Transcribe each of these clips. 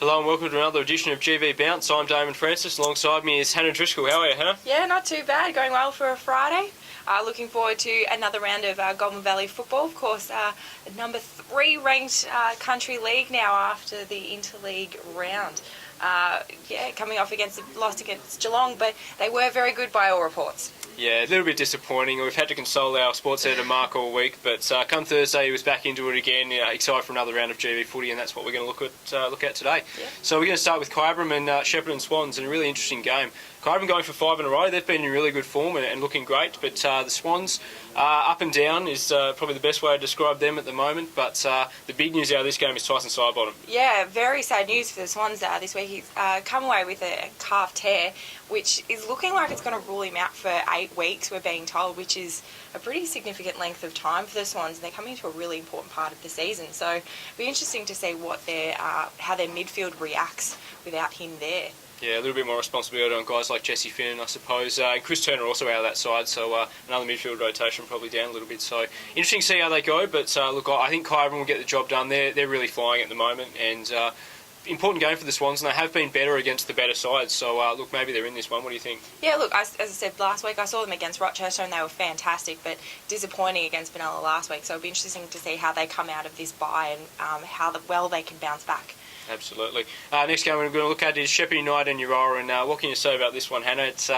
Hello and welcome to another edition of GV Bounce. I'm Damen Francis. Alongside me is Hannah Driscoll. How are you, Hannah? Yeah, not too bad. Going well for a Friday. Looking forward to another round of Goulburn Valley Football. Of course, number 3 ranked country league now after the interleague round. Coming off lost against Geelong, but they were very good by all reports. Yeah, a little bit disappointing. We've had to console our sports editor Mark all week, but come Thursday he was back into it again. Excited for another round of GV footy, and that's what we're going to look at today. Yeah. So we're going to start with Goulburn and Shepparton Swans, and a really interesting game. Goulburn going for 5 in a row. They've been in really good form and looking great, but the Swans up and down is probably the best way to describe them at the moment. But the big news out of this game is Tyson Sidebottom. Yeah, very sad news for the Swans this week. He's come away with a calf tear, which is looking like it's going to rule him out for 8 weeks, we're being told, which is a pretty significant length of time for the Swans. They're coming to a really important part of the season, so it'll be interesting to see how their midfield reacts without him there. Yeah, a little bit more responsibility on guys like Jesse Finnan, I suppose. And Chris Turner also out of that side, so another midfield rotation probably down a little bit. So interesting to see how they go, but look, I think Goulburn will get the job done. They're really flying at the moment, and important game for the Swans, and they have been better against the better sides. So look, maybe they're in this one. What do you think? Yeah, look, as I said last week, I saw them against Rochester and they were fantastic, but disappointing against Benalla last week. So it'll be interesting to see how they come out of this bye and how well they can bounce back. Absolutely. Next game we're going to look at is Shepparton United and Uriah, and what can you say about this one, Hannah? It's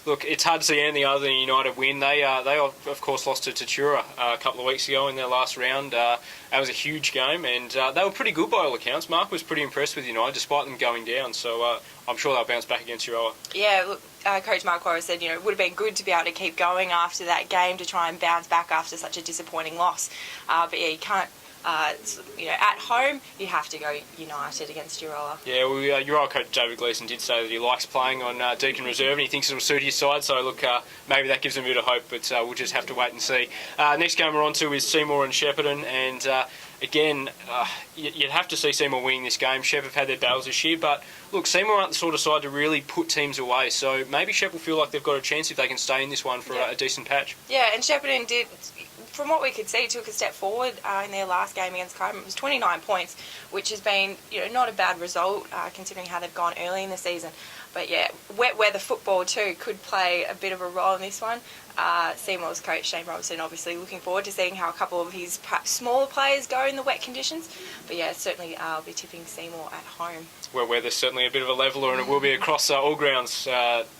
it's hard to see anything other than United win. They of course lost to Tatura a couple of weeks ago in their last round. That was a huge game, and they were pretty good by all accounts. Mark was pretty impressed with United despite them going down, so I'm sure they'll bounce back against Uriah. Yeah, look, Coach Mark Quarry said, it would have been good to be able to keep going after that game to try and bounce back after such a disappointing loss. But yeah, you can't. At home, you have to go United against Uriah. Yeah, well, Uriah coach David Gleeson did say that he likes playing on Deakin Reserve and he thinks it'll suit his side, so look, maybe that gives him a bit of hope, but we'll just have to wait and see. Next game we're on to is Seymour and Shepparton, and again, you'd have to see Seymour winning this game. Shep have had their battles this year, but look, Seymour aren't the sort of side to really put teams away, so maybe Shep will feel like they've got a chance if they can stay in this one for a decent patch. Yeah, and Shepparton did, from what we could see, took a step forward in their last game against Goulburn. It was 29 points, which has been not a bad result considering how they've gone early in the season. But yeah, wet weather football too could play a bit of a role in this one. Seymour's coach Shane Robertson obviously looking forward to seeing how a couple of his perhaps smaller players go in the wet conditions. But yeah, certainly I'll be tipping Seymour at home. Wet weather's certainly a bit of a leveller, and it will be across all grounds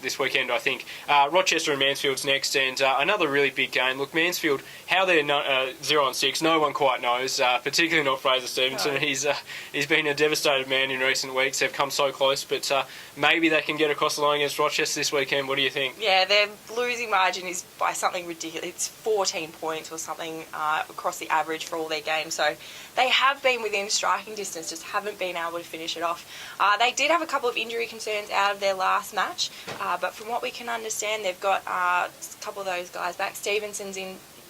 this weekend, I think. Rochester and Mansfield's next, and another really big game. Look, Mansfield, how they're 0-6, no one quite knows, particularly not Fraser Stevenson. No. He's been a devastated man in recent weeks. They've come so close, but maybe they can get across the line against Rochester this weekend. What do you think? Yeah, their losing margin is by something ridiculous. It's 14 points or something across the average for all their games. So they have been within striking distance, just haven't been able to finish it off. They did have a couple of injury concerns out of their last match, but from what we can understand, they've got a couple of those guys back. Stevenson's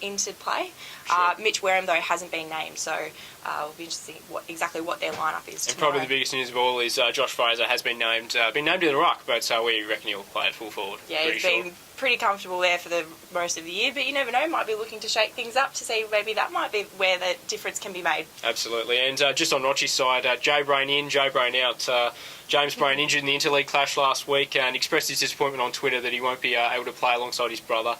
into play. Sure. Mitch Wareham, though, hasn't been named, so it'll be interesting exactly what their lineup is tomorrow. And probably the biggest news of all is Josh Fraser has been named to the ruck, but we reckon he'll play at full forward. Yeah, he's been pretty comfortable there for the most of the year, but you never know, might be looking to shake things up to see maybe that might be where the difference can be made. Absolutely, and just on Rochi's side, Jay Brain in, Jay Brain out. James Brain injured in the interleague clash last week and expressed his disappointment on Twitter that he won't be able to play alongside his brother,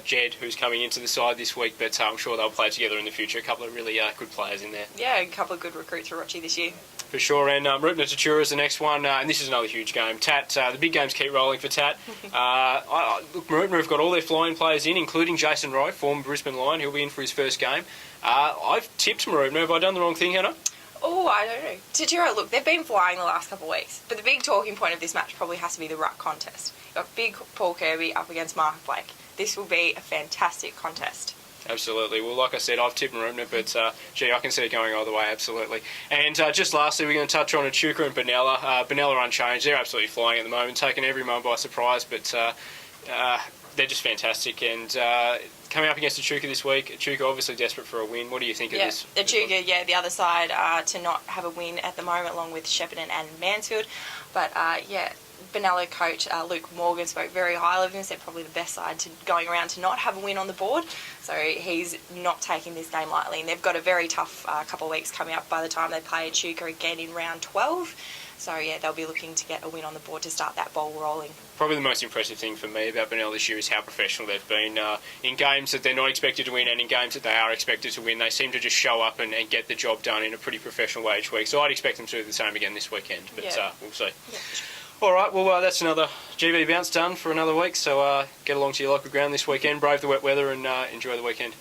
Jed, who's coming into the side this week, but I'm sure they'll play together in the future. A couple of really good players in there. Yeah, a couple of good recruits for Rochi this year. For sure, and Rupner Tatura is the next one, and this is another huge game. Tat, the big games keep rolling for Tat. Look, Rupner have got all their flying players in, including Jason Rowe, former Brisbane Lion. He'll be in for his first game. I've tipped Marubna. Have I done the wrong thing, Hannah? Oh, I don't know. Tatura, look, they've been flying the last couple of weeks, but the big talking point of this match probably has to be the ruck contest. You've got big Paul Kirby up against Mark Blake. This will be a fantastic contest. Absolutely. Well, like I said, I've tipped Marubna, but I can see it going either way, absolutely. And just lastly, we're going to touch on Echuca and Benalla. Benalla unchanged. They're absolutely flying at the moment, taking everyone by surprise, but they're just fantastic. And coming up against Echuca this week, Echuca obviously desperate for a win. What do you think of this? Echuca, the other side to not have a win at the moment, along with Shepparton and Mansfield. But Benalla coach Luke Morgan spoke very highly of them, said probably the best side to going around to not have a win on the board. So he's not taking this game lightly, and they've got a very tough couple of weeks coming up by the time they play Echuca again in round 12. So yeah, they'll be looking to get a win on the board to start that ball rolling. Probably the most impressive thing for me about Benell this year is how professional they've been. In games that they're not expected to win and in games that they are expected to win, they seem to just show up and get the job done in a pretty professional way each week. So I'd expect them to do the same again this weekend, but we'll see. Yeah. All right, well, that's another GB bounce done for another week. So get along to your local ground this weekend, brave the wet weather and enjoy the weekend.